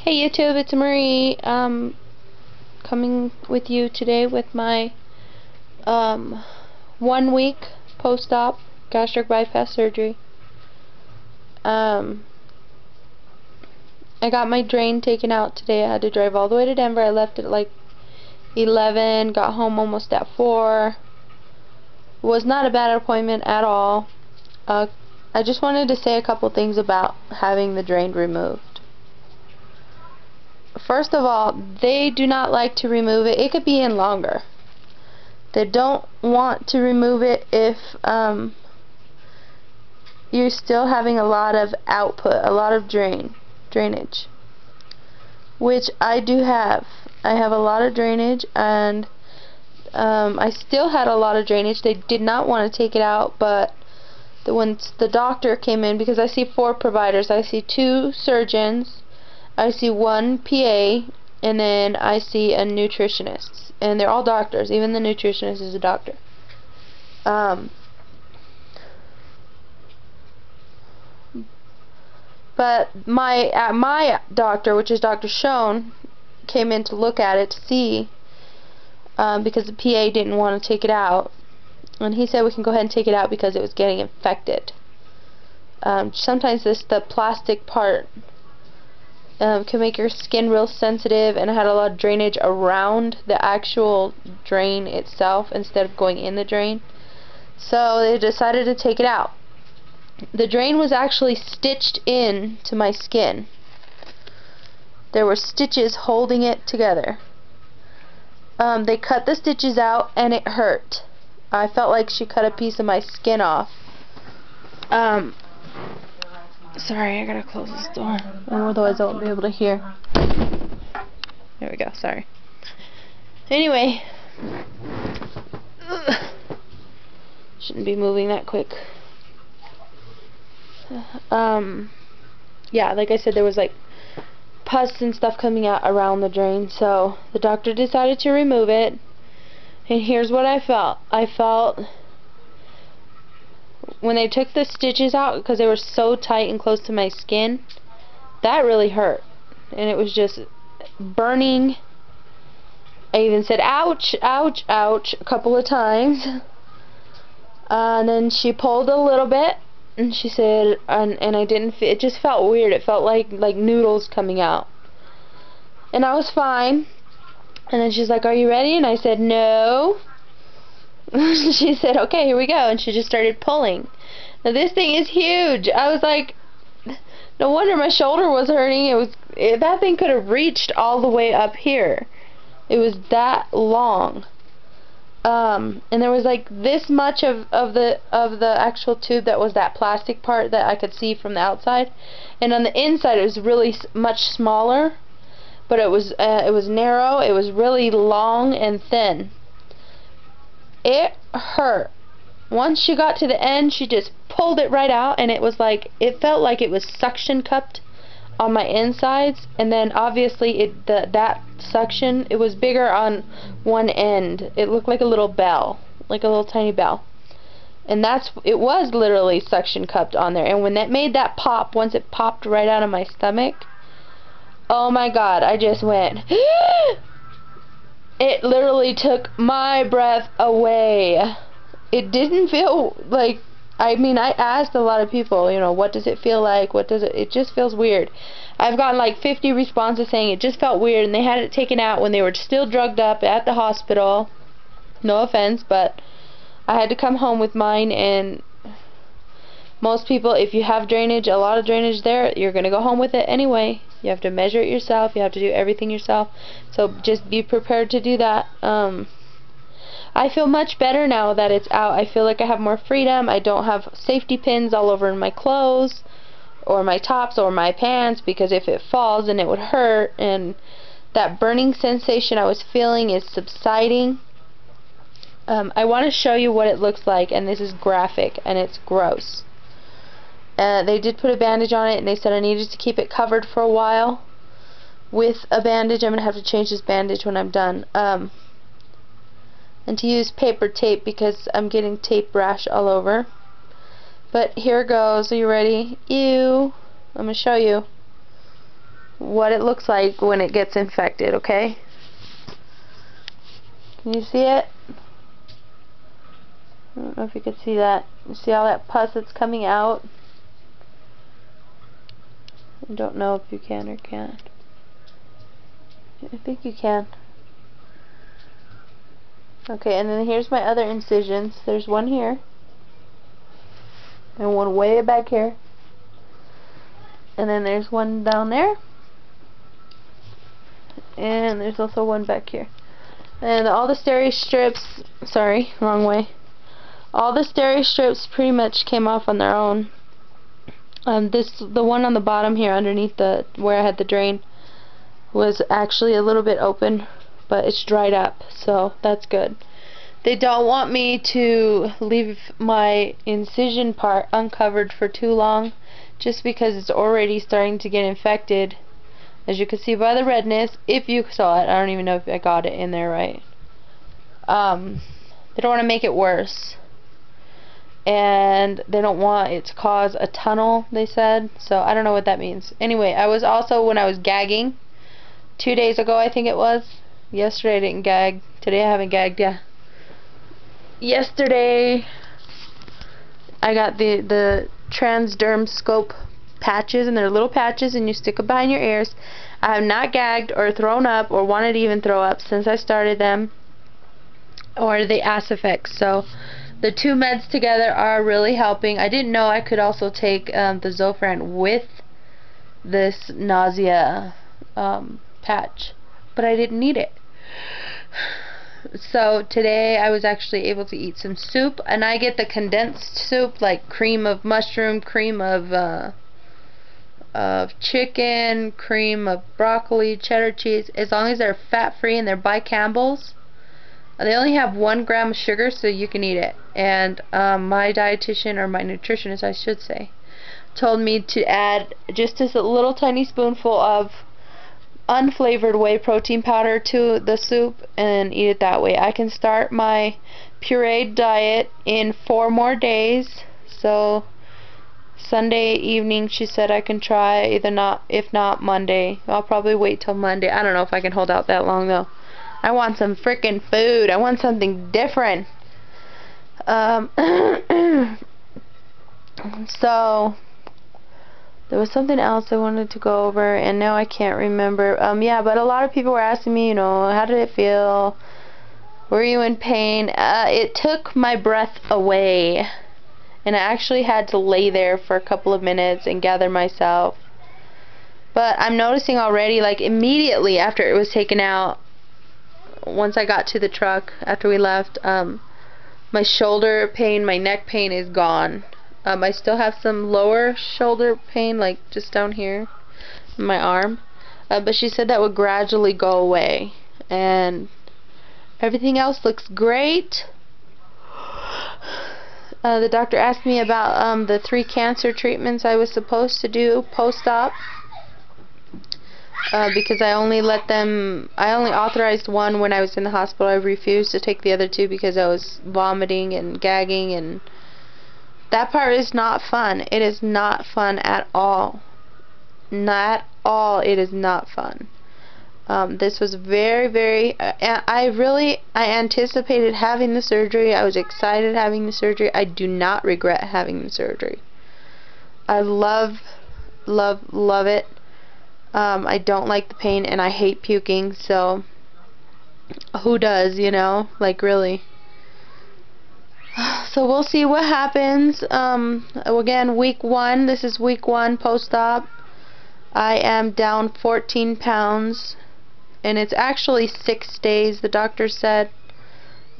Hey YouTube, it's Marie. Coming with you today with my 1 week post-op gastric bypass surgery. I got my drain taken out today. I had to drive all the way to Denver. I left at like 11, got home almost at 4. Was not a bad appointment at all. I just wanted to say a couple things about having the drain removed. First of all, they do not like to remove it. It could be in longer. They don't want to remove it if you're still having a lot of output, a lot of drainage, which I do have. I have a lot of drainage, and I still had a lot of drainage. They did not want to take it out, but when the doctor came in, because I see 4 providers, I see 2 surgeons, I see 1 PA, and then I see a nutritionist, and they're all doctors. Even the nutritionist is a doctor. But my doctor, which is Dr. Schoen, came in to look at it to see, because the PA didn't want to take it out, and he said we can go ahead and take it out because it was getting infected. Sometimes the plastic part can make your skin real sensitive, and I had a lot of drainage around the actual drain itself instead of going in the drain. So they decided to take it out. The drain was actually stitched in to my skin. There were stitches holding it together. They cut the stitches out, and it hurt. I felt like she cut a piece of my skin off. Sorry, I gotta close this door, otherwise I won't be able to hear. There we go, sorry. Anyway, shouldn't be moving that quick. Yeah, like I said, there was like pus and stuff coming out around the drain, so the doctor decided to remove it, and here's what I felt. I felt when they took the stitches out, because they were so tight and close to my skin, that really hurt, and it was just burning. I even said ouch, ouch, ouch a couple of times, and then she pulled a little bit, and she said, and I didn't feel, it just felt weird. It felt like noodles coming out, and I was fine. And then she's like, are you ready? And I said, no. She said, okay, here we go, and she just started pulling. Now this thing is huge. I was like, no wonder my shoulder was hurting. That thing could have reached all the way up here. It was that long. And there was like this much of the actual tube that was that plastic part that I could see from the outside, and on the inside it was really much smaller, but it was narrow. It was really long and thin. It hurt. Once she got to the end, she just pulled it right out, and it was like, it felt like it was suction cupped on my insides, and then obviously that suction, it was bigger on one end. It looked like a little bell, like a little tiny bell, and it was literally suction cupped on there. And when that made that pop, once it popped right out of my stomach, oh my God, I just went it literally took my breath away. It didn't feel like, I mean, I asked a lot of people, you know, what does it feel like? It just feels weird. I've gotten like 50 responses saying it just felt weird, and they had it taken out when they were still drugged up at the hospital. No offense, but I had to come home with mine, and most people, if you have drainage, a lot of drainage there, you're going to go home with it anyway. You have to measure it yourself. You have to do everything yourself. So just be prepared to do that. I feel much better now that it's out. I feel like I have more freedom. I don't have safety pins all over in my clothes or my tops or my pants, because if it falls, then it would hurt, and that burning sensation I was feeling is subsiding. I want to show you what it looks like, and this is graphic, and it's gross. They did put a bandage on it, and they said I needed to keep it covered for a while with a bandage. I'm going to have to change this bandage when I'm done. And to use paper tape, because I'm getting tape rash all over. But here goes. Are you ready? Ew. I'm going to show you. what it looks like when it gets infected, okay? Can you see it? I don't know if you can see that. You see all that pus that's coming out? I don't know if you can or can't. I think you can. Okay, and then here's my other incisions. There's one here. And one way back here. And then there's one down there. And there's also one back here. And all the steri strips, sorry, wrong way. All the steri strips pretty much came off on their own. The one on the bottom here underneath where I had the drain was actually a little bit open, but it's dried up, so that's good. They don't want me to leave my incision part uncovered for too long, just because it's already starting to get infected. As you can see by the redness, if you saw it, I don't even know if I got it in there right. They don't want to make it worse. And they don't want it to cause a tunnel, they said. So I don't know what that means. Anyway, I was also, when I was gagging, 2 days ago I think it was. Yesterday I didn't gag. Today I haven't gagged, yeah. Yesterday I got the transderm scope patches, and they're little patches and you stick them behind your ears. I have not gagged or thrown up or wanted to even throw up since I started them, or the Acifex. So the two meds together are really helping. I didn't know I could also take the Zofran with this nausea patch, but I didn't need it. So today I was actually able to eat some soup, and I get the condensed soup, like cream of mushroom, cream of chicken, cream of broccoli, cheddar cheese, as long as they're fat free and they're by Campbell's. They only have 1 gram of sugar, so you can eat it. And my dietitian, or my nutritionist I should say, told me to add just a little tiny spoonful of unflavored whey protein powder to the soup and eat it that way. I can start my pureed diet in 4 more days. So Sunday evening she said I can try, if not Monday. I'll probably wait till Monday. I don't know if I can hold out that long though. I want some frickin' food. I want something different. So there was something else I wanted to go over, and now I can't remember. Yeah, but a lot of people were asking me, you know, how did it feel? Were you in pain? It took my breath away, and I actually had to lay there for a couple of minutes and gather myself. But I'm noticing already, like immediately after it was taken out, once I got to the truck, after we left, my shoulder pain, my neck pain is gone. I still have some lower shoulder pain, like just down here in my arm, but she said that would gradually go away, and everything else looks great. The doctor asked me about the 3 cancer treatments I was supposed to do post-op, because I only authorized 1 when I was in the hospital. I refused to take the other 2 because I was vomiting and gagging, and that part is not fun. It is not fun at all. Not at all. It is not fun. This was very, very, I anticipated having the surgery. I was excited having the surgery. I do not regret having the surgery. I love, love, love it. I don't like the pain, and I hate puking, so who does, you know, like really. So we'll see what happens. Again, week 1, this is week 1 post-op. I am down 14 pounds, and it's actually 6 days, the doctor said.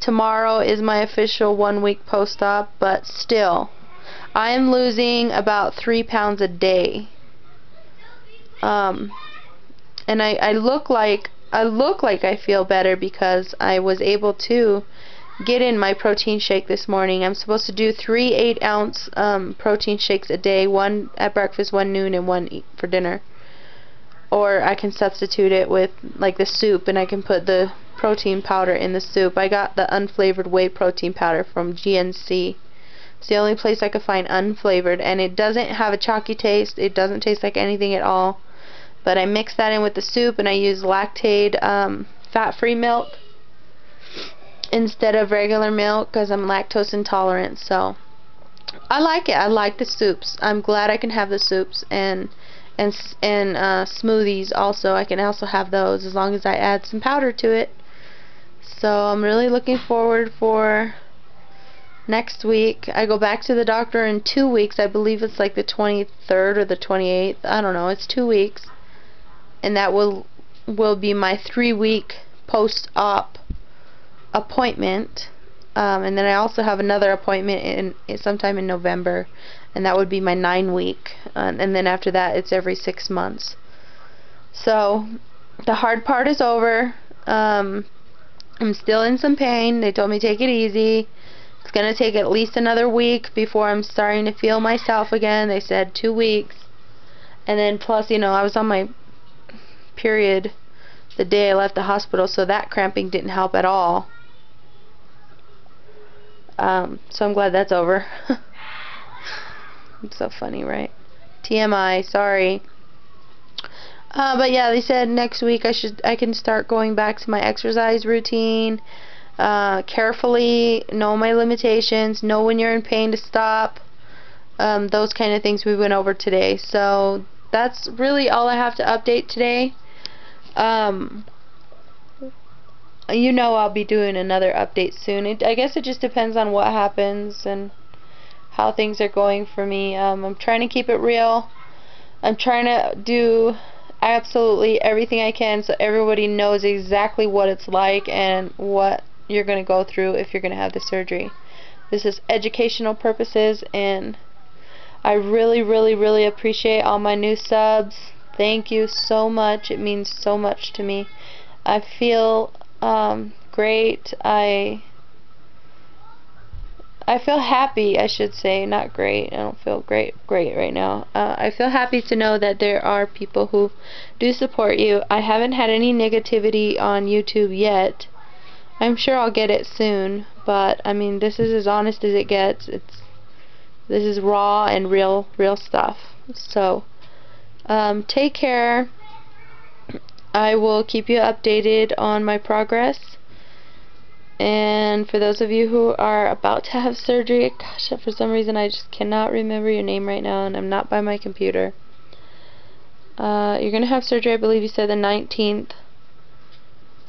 Tomorrow is my official 1 week post-op, but still, I am losing about 3 pounds a day. And I look like I feel better because I was able to get in my protein shake this morning. I'm supposed to do 3 8-ounce protein shakes a day, 1 at breakfast, 1 noon, and 1 for dinner. Or I can substitute it with like the soup, and I can put the protein powder in the soup. I got the unflavored whey protein powder from GNC. It's the only place I could find unflavored, and it doesn't have a chalky taste. It doesn't taste like anything at all. But I mix that in with the soup, and I use lactate fat-free milk instead of regular milk because I'm lactose intolerant. So I like it. I like the soups. I'm glad I can have the soups and smoothies also. I can also have those as long as I add some powder to it. So I'm really looking forward for next week. I go back to the doctor in 2 weeks. I believe it's like the 23rd or the 28th. I don't know. It's 2 weeks. And that will be my 3-week post-op appointment. And then I also have another appointment sometime in November, and that would be my 9-week. And then after that, it's every 6 months. So the hard part is over. I'm still in some pain. They told me take it easy. It's going to take at least another week before I'm starting to feel myself again. They said 2 weeks. And then plus, you know, I was on my period the day I left the hospital, so that cramping didn't help at all. So I'm glad that's over. It's so funny, right? TMI, sorry. But yeah, they said next week I can start going back to my exercise routine. Carefully know my limitations, know when you're in pain to stop. Those kind of things we went over today. So that's really all I have to update today. You know I'll be doing another update soon. I guess it just depends on what happens and how things are going for me. I'm trying to keep it real. I'm trying to do absolutely everything I can so everybody knows exactly what it's like and what you're going to go through if you're going to have the surgery. This is educational purposes, and I really, really, really appreciate all my new subs. Thank you so much. It means so much to me. I feel great. I feel happy, I should say, not great. I don't feel great right now. I feel happy to know that there are people who do support you. I haven't had any negativity on YouTube yet. I'm sure I'll get it soon, but I mean, this is as honest as it gets. This is raw and real stuff. So take care. I will keep you updated on my progress. And for those of you who are about to have surgery, gosh, for some reason I just cannot remember your name right now, and I'm not by my computer. You're going to have surgery, I believe you said the 19th.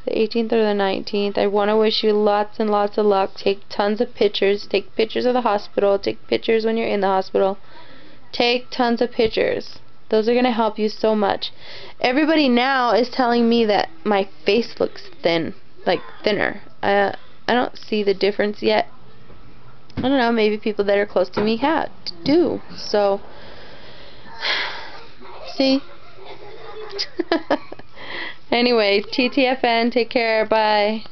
The 18th or the 19th. I want to wish you lots and lots of luck. Take tons of pictures. Take pictures of the hospital. Take pictures when you're in the hospital. Take tons of pictures. Those are going to help you so much. Everybody now is telling me that my face looks thin, like thinner. I don't see the difference yet. I don't know, maybe people that are close to me do. So, see? Anyway, TTFN, take care, bye.